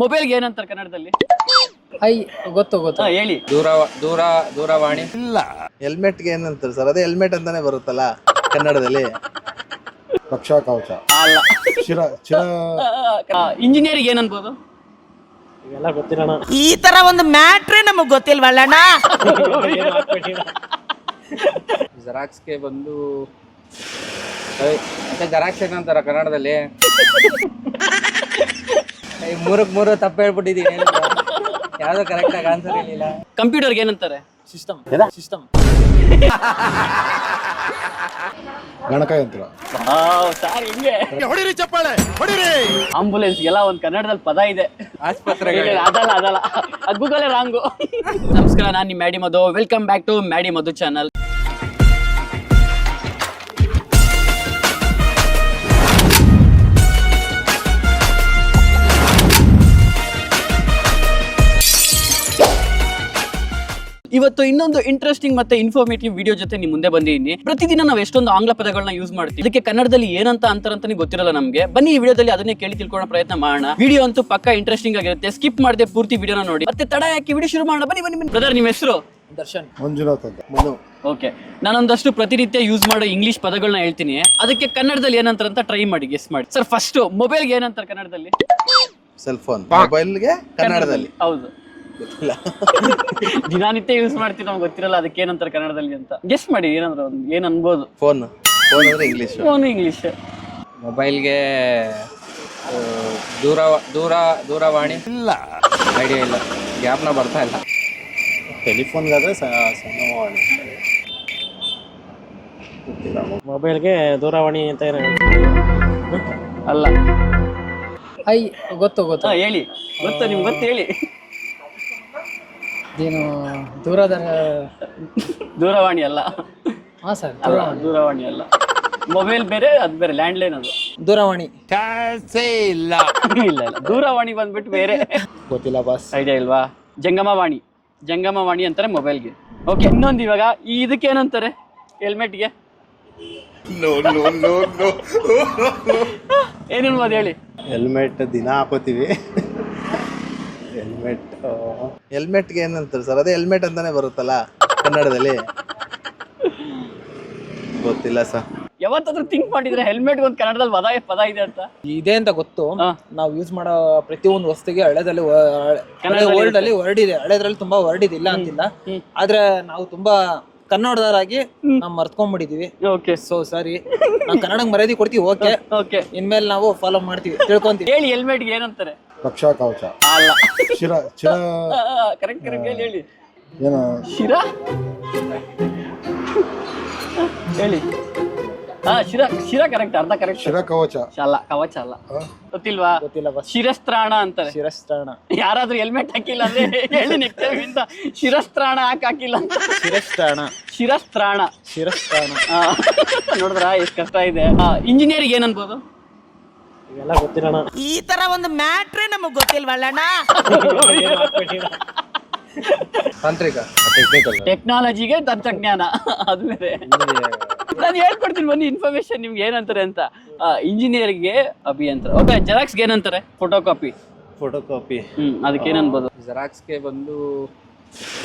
ಮೊಬೈಲ್ಗೆ ಏನಂತಾರೆ ಕನ್ನಡದಲ್ಲಿ? ಐ ಗೊತ್ತು ಗೊತ್ತು ಹೇಳಿ. ದೂರವಾಣಿ. ಇಲ್ಲ. ಹೆಲ್ಮೆಟ್ಗೆ ಏನಂತಾರೆ ಸರ್? ಅದೇ ಹೆಲ್ಮೆಟ್ ಅಂತಾನೆ ಬರುತ್ತಲ್ಲ ಕನ್ನಡದಲ್ಲಿ. ರಕ್ಷಾ ಕವಚ. ಅಲ್ಲ. ಚಿರ ಇಂಜಿನಿಯರಿಂಗ್ ಏನನ್ಬೋದು? ಇವೆಲ್ಲ ಗೊತ್ತಿರೋಣ. ಈ ತರ ಒಂದು ಮ್ಯಾಟ್ರೇ ನಮಗ್ ಗೊತ್ತಿಲ್ವಲ್ಲಣ್ಣ. ಜೆರಾಕ್ಸ್ಗೆ ಬಂದು ಮತ್ತೆ ಜೆರಾಕ್ಸ್ ಏನಂತಾರ ಕನ್ನಡದಲ್ಲಿ? ಮೂರಕ್ಕೆ ಮೂರು ತಪ್ಪು ಹೇಳ್ಬಿಟ್ಟಿದ್ದೀನಿ. ಯಾವ್ದು ಕರೆಕ್ಟ್ ಆಗಿ ಆನ್ಸರ್ ಹೇಳಿಲ್ಲ. ಕಂಪ್ಯೂಟರ್ಗೆ ಏನಂತಾರೆ? ಸಿಸ್ಟಮ್. ಗಣಕಯಂತ್ರ. ಸಾರ್ ಹಿಂಗೆ ಹೊಡಿರಿ ಚಪ್ಪಾಳೆ ಹೊಡಿರಿ. ಆಂಬುಲೆನ್ಸ್ಗೆಲ್ಲ ಒಂದ್ ಕನ್ನಡದಲ್ಲಿ ಪದ ಇದೆ. ಆಸ್ಪತ್ರೆಗೆ. ಅದಲ್ಲ ಗೂಗಲ್ ರಾಂಗು. ನಮಸ್ಕಾರ, ನಾನು ನಿಮ್ಮ Maddy Madhu. Welcome back to Maddy Madhu channel. ಇವತ್ತು ಇನ್ನೊಂದು ಇಂಟ್ರೆಸ್ಟಿಂಗ್ ಮತ್ತೆ ಇನ್ಫಾರ್ಮೇಟಿವ್ ವಿಡಿಯೋ ಜೊತೆ ನಿಮ್ ಮುಂದೆ ಬಂದಿದ್ದೀನಿ. ಪ್ರತಿದಿನ ನಾವು ಎಷ್ಟೊಂದು ಆಂಗ್ಲ ಪದಗಳನ್ನ ಯೂಸ್ ಮಾಡ್ತೀವಿ. ಇದಕ್ಕೆ ಕನ್ನಡದಲ್ಲಿ ಏನಂತ ಅಂತಾರಂತಾನೆ ಗೊತ್ತಿರಲ್ಲ ನಮ್ಗೆ. ಬನ್ನಿ ಈ ವಿಡಿಯೋದಲ್ಲಿ ಅದನ್ನೇ ಕೇಳಿ ತಿಳ್ಕೊಳ್ಳೋ ಪ್ರಯತ್ನ ಮಾಡೋಣ. ವಿಡಿಯೋ ಅಂತೂ ಪಕ್ಕಾ ಇಂಟ್ರೆಸ್ಟಿಂಗ್ ಆಗಿರುತ್ತೆ. ಸ್ಕಿಪ್ ಮಾಡದೆ ಪೂರ್ತಿ ವಿಡಿಯೋನ ನೋಡಿ. ಮತ್ತೆ ತಡ ಯಾಕೆ ವಿಡಿಯೋ ಶುರು ಮಾಡೋಣ. ಬನ್ನಿ. ಬ್ರದರ್, ನಿಮ್ಮ ಹೆಸರು? ದರ್ಶನ್. ಮಂಜುನಾಥ್ ಅಂತ. ಓಕೆ, ನಾನೊಂದಷ್ಟು ಪ್ರತಿನಿತ್ಯ ಯೂಸ್ ಮಾಡೋ ಇಂಗ್ಲಿಷ್ ಪದಗಳನ್ನ ಹೇಳ್ತೀನಿ. ಅದಕ್ಕೆ ಕನ್ನಡದಲ್ಲಿ ಏನಂತಾರಂತ ಟ್ರೈ ಮಾಡಿ ಗೆಸ್ ಮಾಡಿ. ಸರ್, ಫಸ್ಟ್ ಮೊಬೈಲ್ಗೆ ಏನಂತಾರೆ ಕನ್ನಡದಲ್ಲಿ? Cell phone. ಮೊಬೈಲ್ಗೆ ಕನ್ನಡದಲ್ಲಿ ಹೌದು. ದಿನನಿತ್ಯ ಯೂಸ್ ಮಾಡ್ತೀವಿ, ನಮ್ಗೆ ಗೊತ್ತಿರಲ್ಲ ಅದಕ್ಕೆ ಏನಂತಾರೆ ಕನ್ನಡದಲ್ಲಿ ಅಂತ. ಗೆಸ್ ಮಾಡಿ, ಏನಂದ್ರೆ ಏನ್ ಅನ್ಬೋದು? ಫೋನ್ ಅಂದ್ರೆ ಇಂಗ್ಲಿಷ್. Phone English. ಮೊಬೈಲ್ಗೆ ದೂರವಾಣಿ. ಇಲ್ಲ. ಐಡಿಯಾ ಇಲ್ಲ, ಗ್ಯಾಪ್ನ ಬರ್ತಾ ಇಲ್ಲ. ಟೆಲಿಫೋನ್ಗಾದ್ರೆ ಸಣ್ಣವಾಣಿ. ಮೊಬೈಲ್ಗೆ ದೂರವಾಣಿ ಅಂತ ಏನೋ ಅಲ್ಲ. ಐ ಗೊತ್ತು ಹೇಳಿ. ಗೊತ್ತಾ ನಿಮ್ಗೆ? ಗೊತ್ತು, ಹೇಳಿ. ಏನು ದೂರವಾಣಿ ಅಲ್ಲ. ಹಾ ಸರ್, ದೂರವಾಣಿ ಅಲ್ಲ. ಮೊಬೈಲ್ ಬೇರೆ, ಅದು ಬೇರೆ. ಲ್ಯಾಂಡ್ಲೈನ್ ಅದು. ದೂರವಾಣಿ. ಇಲ್ಲ. ಇಲ್ಲ. ದೂರವಾಣಿ ಬಂದ್ಬಿಟ್ಟು ಬೇರೆ. ಗೊತ್ತಿಲ್ಲ ಬಾಸ್. ಐಡಿಯಾ ಇಲ್ವಾ? ಜಂಗಮವಾಣಿ ಅಂತಾರೆ ಮೊಬೈಲ್ಗೆ. ಓಕೆ, ಇನ್ನೊಂದು ಇವಾಗ ಇದಕ್ಕೆ ಏನಂತಾರೆ? ಹೆಲ್ಮೆಟ್ಗೆ ಏನಿರ್ಬೋದು ಹೇಳಿ? ಹೆಲ್ಮೆಟ್ ದಿನ ಹಾಕೋತೀವಿ. ಹೆಲ್ಮೆಟ್ಗೆ ಏನಂತಾರೆ ಸರ್? ಅದೇ ಹೆಲ್ಮೆಟ್ ಅಂತಾನೆ ಬರುತ್ತಲ್ಲ ಕನ್ನಡದಲ್ಲಿ. ಗೊತ್ತಿಲ್ಲ ಸರ್. ಯಾವತ್ತಾದ್ರೂ ಥಿಂಕ್ ಮಾಡಿದ್ರೆ ಹೆಲ್ಮೆಟ್ ಒಂದು ಕನ್ನಡದಲ್ಲಿ ಪದ ಇದೆ ಅಂತ? ಇದೆ ಅಂತ ಗೊತ್ತು. ನಾವು ಯೂಸ್ ಮಾಡೋ ಪ್ರತಿಯೊಂದು ವಸ್ತುಗೆ ಹಳೆದಲ್ಲಿ ವರ್ಲ್ಡ್ ಅಲ್ಲಿ ವರ್ಡ್ ಇದೆ. ಹಳೆದ್ರಲ್ಲಿ ತುಂಬಾ ವರ್ಡ್ ಇದೆ, ಇಲ್ಲ ಅಂತಿಲ್ಲ. ಆದ್ರೆ ನಾವು ತುಂಬಾ ಕನ್ನಡದವರಾಗಿ ನಾವು ಮರ್ತ್ಕೊಂಡ್ಬಿಟ್ಟಿದೀವಿ. Okay, so sorry. ನಾವು ಕನ್ನಡಕ್ಕೆ ಮರ್ಯಾದೆ ಕೊಡ್ತೀವಿ. ಓಕೆ, ಇನ್ಮೇಲೆ ನಾವು ಫಾಲೋ ಮಾಡ್ತೀವಿ, ತಿಳ್ಕೊಂತೀವಿ. ಹೇಳಿ, ಹೆಲ್ಮೆಟ್ಗೆ ಏನಂತಾರೆ? ರಕ್ಷಾ ಕವಚ. ಅಲ್ಲ. ಚಿರ ಕರೆಕ್ಟ್ ಹೇಳಿ. ಏನು? ಹೇಳಿ. ಶಿರ ಕರೆಕ್ಟ್. ಅರ್ಧ ಕರೆಕ್ಟ್. ಶಿರ ಕವಚ ಅಲ್ಲ, ಕವಚ ಅಲ್ಲ. ಗೊತ್ತಿಲ್ವಾ? ಗೊತ್ತಿಲ್ಲ ಬಸ್. ಶಿರಸ್ತ್ರಾಣ ಅಂತಾರೆ. ಶಿರಸ್ತ್ರಾಣ. ಯಾರಾದ್ರೂ ಹೆಲ್ಮೆಟ್ ಹಾಕಿಲ್ಲ ಅಂದ್ರೆ ಹೇಳಿ ನೆಕ್ಸ್ಟ್ ಟೈಮ್ ಇಂದ ಶಿರಸ್ತ್ರಾಣ ಹಾಕಿಲ್ಲ ಅಂತ. ಶಿರಸ್ತ್ರಾಣ. ನೋಡಿದ್ರ ಎಷ್ಟು ಕಷ್ಟ ಇದೆ. ಇಂಜಿನಿಯರಿಂಗ್ ಏನನ್ಬೋದು? ಇವೆಲ್ಲ ಗೊತ್ತಿರೋಣ. ಈ ತರ ಒಂದು ಮ್ಯಾಟ್ರೇ ನಮಗ್ ಗೊತ್ತಿಲ್ವಲ್ಲಣ್ಣ. ತಾಂತ್ರಿಕ. ಟೆಕ್ನಾಲಜಿಗೆ ತಂತ್ರಜ್ಞಾನ, ಅದು ಬೇರೆ. ನಾನು ಹೇಳ್ಕೊಡ್ತೀನಿ ಬನ್ನಿ ಇನ್ಫಾರ್ಮೇಶನ್ ನಿಮ್ಗೆ ಏನಂತಾರೆ ಅಂತ. ಇಂಜಿನಿಯರ್ಗೆ ಅಭಿಯಂತರ. ಓಕೆ, ಜೆರಾಕ್ಸ್ಗೆ ಏನಂತಾರೆ? ಫೋಟೋಕಾಪಿ. ಅದಕ್ಕೆ ಏನನ್ಬೋದು? ಜೆರಾಕ್ಸ್ಗೆ ಬಂದು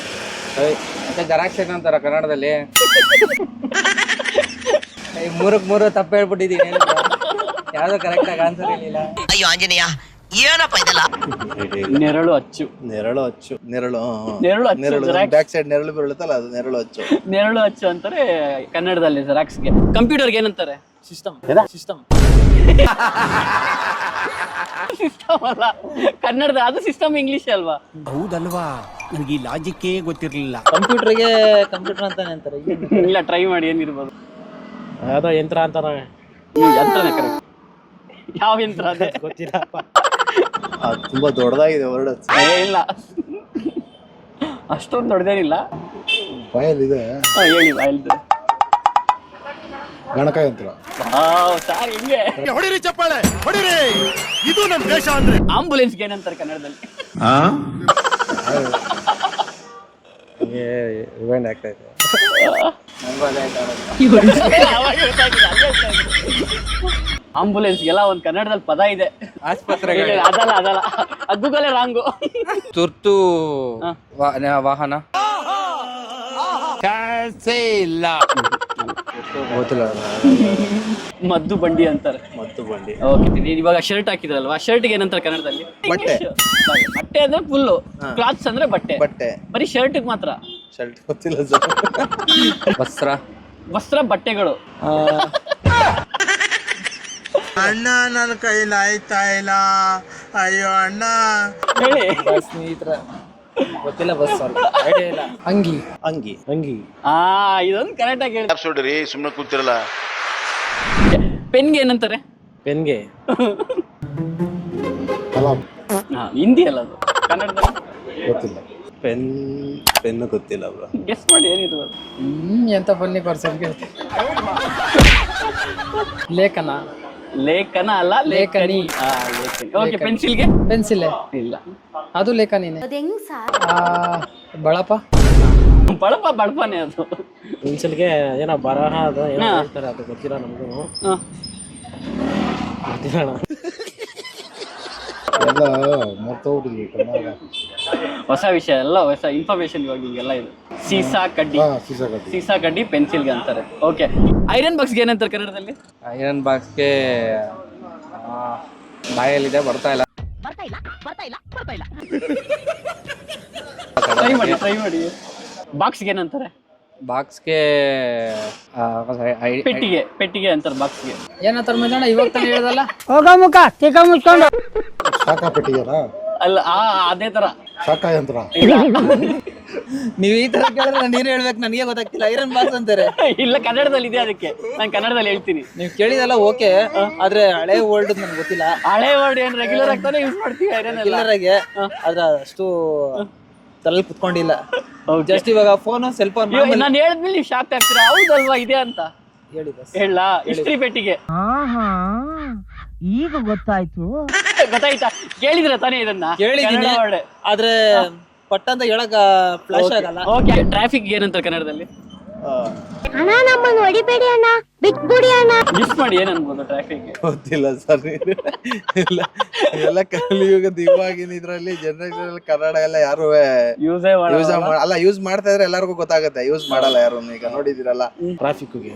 ಮತ್ತೆ ಜೆರಾಕ್ಸ್ ಏನಂತಾರ ಕನ್ನಡದಲ್ಲಿ? ಮೂರಕ್ಕೆ ಮೂರು ತಪ್ಪು ಹೇಳ್ಬಿಟ್ಟಿದ್ದೀನಿ. ಯಾವ್ದು ಕರೆಕ್ಟ್ ಆಗಿ ಆನ್ಸರ್ ಹೇಳಿಲ್ಲ. ಅಯ್ಯೋ ಆಂಜನೇಯ, ಏನಪ್ಪ ಇದೆಲ್ಲ? ನೆರಳು ಅಚ್ಚು. ಬ್ಯಾಕ್ ಸೈಡ್ ನೆರಳು ಬೀಳುತ್ತಲ್ಲ, ಅದು ನೆರಳು ಅಚ್ಚು. ನೆರಳು ಅಚ್ಚು ಅಂತಾರೆ ಕನ್ನಡದಲ್ಲಿ ಜೆರಾಕ್ಸ್ಗೆ. ಕಂಪ್ಯೂಟರ್ಗೆ ಏನಂತಾರೆ? ಸಿಸ್ಟಮ್. ಸಿಸ್ಟಮ್ ಅಲ್ಲ, ಕನ್ನಡದ ಅದು ಸಿಸ್ಟಮ್ ಇಂಗ್ಲಿಷ್ ಅಲ್ವಾ? ಹೌದಲ್ವಾ, ನನಗೆ ಈ ಲಾಜಿಕ್ಕೇ ಗೊತ್ತಿರಲಿಲ್ಲ. ಕಂಪ್ಯೂಟರ್ಗೆ ಕಂಪ್ಯೂಟರ್ ಅಂತಾನೆ ಅಂತಾರೆ. ಇಲ್ಲ, ಟ್ರೈ ಮಾಡಿ. ಏನಿರ್ಬೋದು? ಯಾವ್ದೋ ಯಂತ್ರ ಅಂತಾರ. ಯಂತ್ರನೇ ಕರೆಕ್ಟ್. ಯಾವ ಯಂತ್ರ ಅದೇ ಗೊತ್ತಿಲ್ಲಪ್ಪ. ತುಂಬಾ ದೊಡ್ಡದಾಗಿದೆ ವರ್ಡ್. ಇಲ್ಲ, ಅಷ್ಟೊಂದು ದೊಡ್ಡದೇನಿಲ್ಲ. ಬಾಯಲ್ಲಿದೆ. ಹೇಳಿ. ಬಾಯಲ್ದು ಗಣಕಯಂತ್ರ. ಸಾರ್ ಹಿಂಗೆ ಹೊಡಿರಿ ಚಪ್ಪಾಳೆ ಹೊಡಿರಿ. ಇದು ನಮ್ಮ ದೇಶ ಅಂದ್ರೆ. ಆಂಬುಲೆನ್ಸ್ಗೆ ಏನಂತಾರೆ ಕನ್ನಡದಲ್ಲಿ? ರಿವೈಂಡ್ ಆಗ್ತಾ ಇದೆ. ಆಂಬುಲೆನ್ಸ್ಗೆಲ್ಲ ಒಂದ್ ಕನ್ನಡದಲ್ಲಿ ಪದ ಇದೆ. ಆಸ್ಪತ್ರೆಗೆ. ಅದಲ್ಲ ಗೂಗಲ್ ರಾಂಗು. ತುರ್ತು ವಾಹನ ಗೊತ್ತಿಲ್ಲ. ಮದ್ದು ಬಂಡಿ ಅಂತಾರೆ. ಮತ್ತು ಬಂಡಿ. ಓಕೆ, ಇವಾಗ ಶರ್ಟ್ ಹಾಕಿದ್ರಲ್ವಾ, ಶರ್ಟ್ಗೆ ಏನಂತಾರೆ ಕನ್ನಡದಲ್ಲಿ? ಬಟ್ಟೆ. ಬಟ್ಟೆ ಅಂದ್ರೆ ಫುಲ್ಲು, ಕ್ಲಾತ್ಸ್ ಅಂದ್ರೆ ಬಟ್ಟೆ. ಬಟ್ಟೆ. ಬರೀ ಶರ್ಟ್ ಮಾತ್ರ. ಶರ್ಟ್ ಗೊತ್ತಿಲ್ಲ ಸರ್. ವಸ್ತ್ರ ವಸ್ತ್ರ, ಬಟ್ಟೆಗಳು. ಅಣ್ಣ ನನ್ನ ಕೈಲಿ ಆಯ್ತಾ ಇಲ್ಲ, ಅಯ್ಯೋ ಅಣ್ಣ. ಹೇಳಿ. ಸ್ನೇಹಿತರ ಗೊತ್ತಿಲ್ಲ, ಬಸ್ ಐಡಿಯಾ ಇಲ್ಲ. ಅಂಗಿ ಅಂಗಿ. ಅಂಗಿ. ಇದೊಂದು ಕರೆಕ್ಟ್ ಆಗಿ ಹೇಳಿ. ಸುಡ್ರಿ ಸುಮ್ಮನೆ ಕೂತಿರಲ್ಲ. ಪೆನ್ಗೆ ಏನಂತಾರೆ? ಪೆನ್ಗೆ ಕಲಾಂ. ಹಿಂದಿ ಅಲ್ಲ ಅದು, ಕನ್ನಡದಲ್ಲಿ ಗೊತ್ತಿಲ್ಲ. ಪೆನ್ನು ಗೊತ್ತಿಲ್ಲ ಬ್ರೋ. ಗೆಸ್ ಮಾಡಿ ಏನಿರ್ಬೋದು. ಎಂತ ಬನ್ನಿ ಪರ್ಸನ್ಗೆ. ಲೇಖನ. ಲೇಖನ ಅಲ್ಲ, ಲೇಖನಿ. ಓಕೆ, ಪೆನ್ಸಿಲ್ಗೆ? ಪೆನ್ಸಿಲ್ ಇಲ್ಲ, ಅದು ಲೇಖನಿನೇ. ಬಳಪ. ಬಳಪನೇ ಅದು. ಪೆನ್ಸಿಲ್ಗೆ ಏನೋ ಬರಹ ಅದು ಏನೋ ಹೇಳ್ತಾರೆ, ಅದು ಗೊತ್ತಿಲ್ಲ ನಮಗೂ. ಗೊತ್ತಿಲ್ಲ. ಎಲ್ಲ ಮರ್ತೋಗ್ಬಿಟ್ಟಿದ್ವಿ ಕನ್ನಡ. ಹೊಸ ವಿಷಯ ಎಲ್ಲ, ಹೊಸ ಇನ್ಫಾರ್ಮೇಶನ್ ಇವಾಗ ನಿಮ್ಗೆಲ್ಲ ಇದು. ಸೀಸಾ ಕಡ್ಡಿ. ಸೀಸಾ ಕಡ್ಡಿ ಪೆನ್ಸಿಲ್ಗೆ ಅಂತಾರೆ. ಓಕೆ, ಐರನ್ ಬಾಕ್ಸ್ಗೆ ಏನಂತಾರೆ ಕನ್ನಡದಲ್ಲಿ? ಐರನ್ ಬಾಕ್ಸ್ಗೆ ಬಾಯಲ್ಲಿದೆ, ಬರ್ತಾ ಇಲ್ಲ. ಟ್ರೈ ಮಾಡಿ. ಬಾಕ್ಸ್ಗೆ ಏನಂತಾರೆ? ಬಾಕ್ಸ್ಗೆ ಪೆಟ್ಟಿಗೆ ಅಂತಾರೆ ಬಾಕ್ಸ್ಗೆ. ಏನಂತಾರೆ ಮಜಾಣ, ಇವಾಗ ತಾನೇ ಹೇಳ್ದಲ್ಲ. ಶಾಖಾ ಪೆಟ್ಟಿಗೆನಾ? ಅಲ್ಲ, ಅದೇ ತರ. ಶಾಖಾ ಯಂತ್ರ. ನೀವ್ ಈ ತರ ಕೇಳಿದ್ರೆ ನಾನು ಏನ್ ಹೇಳ್ಬೇಕು ನನಗೆ ಗೊತ್ತಾಗ್ತಿಲ್ಲ. ಐರನ್ ಬಾಕ್ಸ್ ಅಂತಾರೆ. ಇಲ್ಲ, ಕನ್ನಡದಲ್ಲಿ ಇದೆ, ಅದಕ್ಕೆ ನಾನು ಕನ್ನಡದಲ್ಲಿ ಹೇಳ್ತೀನಿ. ನೀವ್ ಕೇಳಿದಲ್ಲ ಓಕೆ, ಆದ್ರೆ ಹಳೆ ವರ್ಡ್ ನನ್ಗೆ ಗೊತ್ತಿಲ್ಲ. ಹಳೆ ವರ್ಡ್ ಏನ್ ರೆಗ್ಯುಲರ್ ಆಗ್ತಾನೆ ಯೂಸ್ ಮಾಡ್ತೀವಿ ಐರನ್ ಎಲ್ಲ. ರೆಗ್ಯುಲರ್ ಆಗಿ ಆದ್ರೆ ಅಷ್ಟು ತಲೆ ಕುತ್ಕೊಂಡಿಲ್ಲ. ಜಸ್ಟ್ ಇವಾಗ ಫೋನ್ ಸೆಲ್ ಫೋನ್ ನಾನು ಹೇಳಿದ್ಮೇಲೆ ನೀವು ಶಾಕ್ ಆಗ್ತೀರಾ, ಹೌದಲ್ವಾ ಇದೆ ಅಂತ. ಹೇಳಿ ಬಸ್. ಹೇಳ, ಇಸ್ತ್ರಿ ಪೆಟ್ಟಿಗೆ. ಈಗ ಗೊತ್ತಾಯ್ತು. ಗೊತ್ತಾಯ್ತಾ? ಕೇಳಿದ್ರ ತಾನೇ ಇದನ್ನ? ಕೇಳಿದೀನಿ, ಆದ್ರೆ ಪಟ್ಟಂತ ಹೇಳಕ್ ಫ್ಲಾಶ್ ಆಗಲ್ಲ. ಓಕೆ, ಟ್ರಾಫಿಕ್ ಏನಂತಾರೆ ಕನ್ನಡದಲ್ಲಿ? ಅಣ್ಣ ನಮ್ಮನ್ನು ಹೊಡಿಬೇಡಿ ಅಣ್ಣ, ಬಿಟ್ಬಿಡಿ ಅಣ್ಣ. ಮಿಸ್ ಮಾಡಿ ಏನ್ ಅನ್ಬೋದು ಟ್ರಾಫಿಕ್? ಗೊತ್ತಿಲ್ಲ ಸರ್. ಇಲ್ಲ, ಎಲ್ಲ ಕಲಿಯುಗದ ಇವಾಗಿನ ಇದ್ರಲ್ಲಿ ಜನರೇಷನ್ ಕನ್ನಡ ಎಲ್ಲ ಯಾರು ಯೂಸೇ ಅಲ್ಲ, ಯೂಸ್ ಮಾಡ್ತಾ ಇದ್ರೆ ಎಲ್ಲರಿಗೂ ಗೊತ್ತಾಗುತ್ತೆ. ಯೂಸ್ ಮಾಡಲ್ಲ ಯಾರು, ಈಗ ನೋಡಿದಿರಲ್ಲ. ಟ್ರಾಫಿಕ್ಗೆ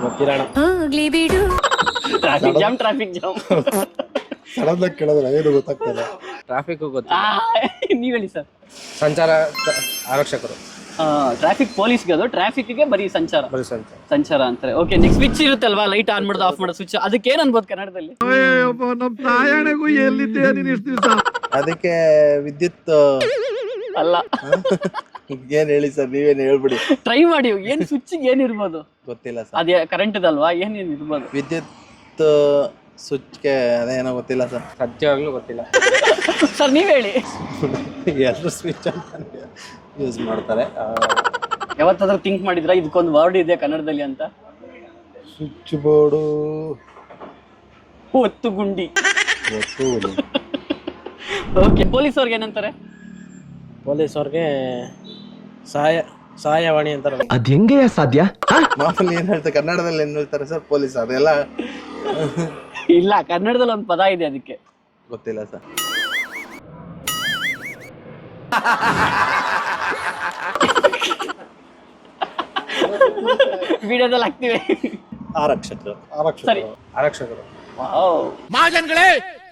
ಗೊತ್ತಿರೋಣ. Traffic jam, traffic jam. Sudden ಆಗಿ ಕೇಳಿದ್ರೆ ಏನು ಗೊತ್ತಾಗ್ತದೆ. ಟ್ರಾಫಿಕ್ ಗೊತ್ತ. ನೀವ್ ಹೇಳಿ ಸರ್. ಸಂಚಾರ ಆರಕ್ಷಕರು. ಟ್ರಾಫಿಕ್ ಪೊಲೀಸ್ಗೆ, ಅದು ಟ್ರಾಫಿಕ್ಗೆ ಬರೀ ಸಂಚಾರ ಅಂತಾರೆ. ಓಕೆ, ನೆಕ್ಸ್ಟ್ ಸ್ವಿಚ್ ಇರುತ್ತಲ್ವಾ, ಲೈಟ್ ಆನ್ ಮಾಡೋದು ಆಫ್ ಮಾಡೋದು ಸ್ವಿಚ್, ಅದಕ್ಕೆ ಏನ್ ಅನ್ಬೋದು ಕನ್ನಡದಲ್ಲಿ? ಅದಕ್ಕೆ ವಿದ್ಯುತ್ ಅಲ್ಲ. ಏನ್ ಹೇಳಿ ಸರ್, ನೀವೇನು ಹೇಳ್ಬಿಡಿ. ಟ್ರೈ ಮಾಡಿ. ಏನ್ ಸ್ವಿಚ್ ಏನಿರ್ಬೋದು? ಗೊತ್ತಿಲ್ಲ ಸರ್. ಅದೇ ಕರೆಂಟ್ ಇದಲ್ವಾ, ಏನೇನ್ ಇರ್ಬೋದು? ವಿದ್ಯುತ್ ಸ್ವಿಚ್ಗೆ ಅದೇನೋ ಗೊತ್ತಿಲ್ಲ ಸರ್. ಸತ್ಯವಾಗ್ಲೂ ಗೊತ್ತಿಲ್ಲ ಸರ್, ನೀವ್ ಹೇಳಿ. ಎಲ್ಲರೂ ಸ್ವಿಚ್ ಅಂತ ಯೂಸ್ ಮಾಡ್ತಾರೆ. ಯಾವತ್ತಾದ್ರೂ ಥಿಂಕ್ ಮಾಡಿದ್ರ ಇದಕ್ಕೊಂದು ವರ್ಡ್ ಇದೆ ಕನ್ನಡದಲ್ಲಿ ಅಂತ? Switch board. ಒತ್ತು ಗುಂಡಿ. ಓಕೆ, ಪೊಲೀಸ್ ಅವ್ರಿಗೆ ಏನಂತಾರೆ? ಪೊಲೀಸ್ ಅವ್ರಿಗೆ ಸಹಾಯವಾಣಿ ಅಂತಾರೆ. ಅದ್ ಹೆಂಗೆ ಸಾಧ್ಯ? ಮಾಮೂಲಿ ಏನ್ ಹೇಳ್ತಾರೆ ಕನ್ನಡದಲ್ಲಿ, ಏನ್ ಹೇಳ್ತಾರೆ ಸರ್ ಪೊಲೀಸ್? ಅದೆಲ್ಲ ಇಲ್ಲ, ಕನ್ನಡದಲ್ಲಿ ಒಂದು ಪದ ಇದೆ ಅದಕ್ಕೆ. ಗೊತ್ತಿಲ್ಲ ಸರ್. ವಿಡಿಯೋದಲ್ಲಿ ಹಾಕ್ತಿವಿ. ಆರಕ್ಷಕರು. ಸರಿ, ಆರಕ್ಷಕರು.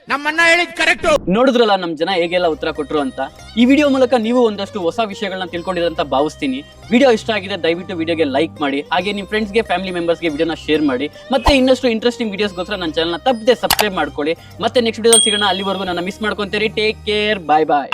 ನಮ್ಮಣ್ಣ ಹೇಳಿದ್ ಕರೆಕ್ಟ್. ನೋಡಿದ್ರಲ್ಲ ನಮ್ ಜನ ಹೇಗೆಲ್ಲ ಉತ್ತರ ಕೊಟ್ರು ಅಂತ. ಈ ವಿಡಿಯೋ ಮೂಲಕ ನೀವು ಒಂದಷ್ಟು ಹೊಸ ವಿಷಯಗಳನ್ನ ತಿಳ್ಕೊಂಡಿದ್ರೆ ಅಂತ ಭಾವಿಸ್ತೀನಿ. ವಿಡಿಯೋ ಇಷ್ಟ ಆಗಿದೆ ದಯವಿಟ್ಟು ವಿಡಿಯೋಗೆ ಲೈಕ್ ಮಾಡಿ, ಹಾಗೆ ನಿಮ್ಮ ಫ್ರೆಂಡ್ಸ್ಗೆ ಫ್ಯಾಮಿಲಿ ಮೆಂಬರ್ಸ್ಗೆ ವಿಡಿಯೋನ ಶೇರ್ ಮಾಡಿ. ಮತ್ತೆ ಇನ್ನಷ್ಟು ಇಂಟ್ರೆಸ್ಟಿಂಗ್ ವಿಡಿಯೋಸ್ಗೋಸ್ಕರ ನನ್ನ ಚಾನಲ್ನ ತಪ್ಪದೆ ಸಬ್ಸ್ಕ್ರೈಬ್ ಮಾಡ್ಕೊಳ್ಳಿ. ಮತ್ತೆ ನೆಕ್ಸ್ಟ್ ವಿಡಿಯೋದಲ್ಲಿ ಸಿಗೋಣ. ಅಲ್ಲಿವರೆಗೂ ನನ್ನ ಮಿಸ್ ಮಾಡ್ಕೊಂತೀರಿ. ಟೇಕ್ ಕೇರ್, ಬಾಯ್ ಬಾಯ್.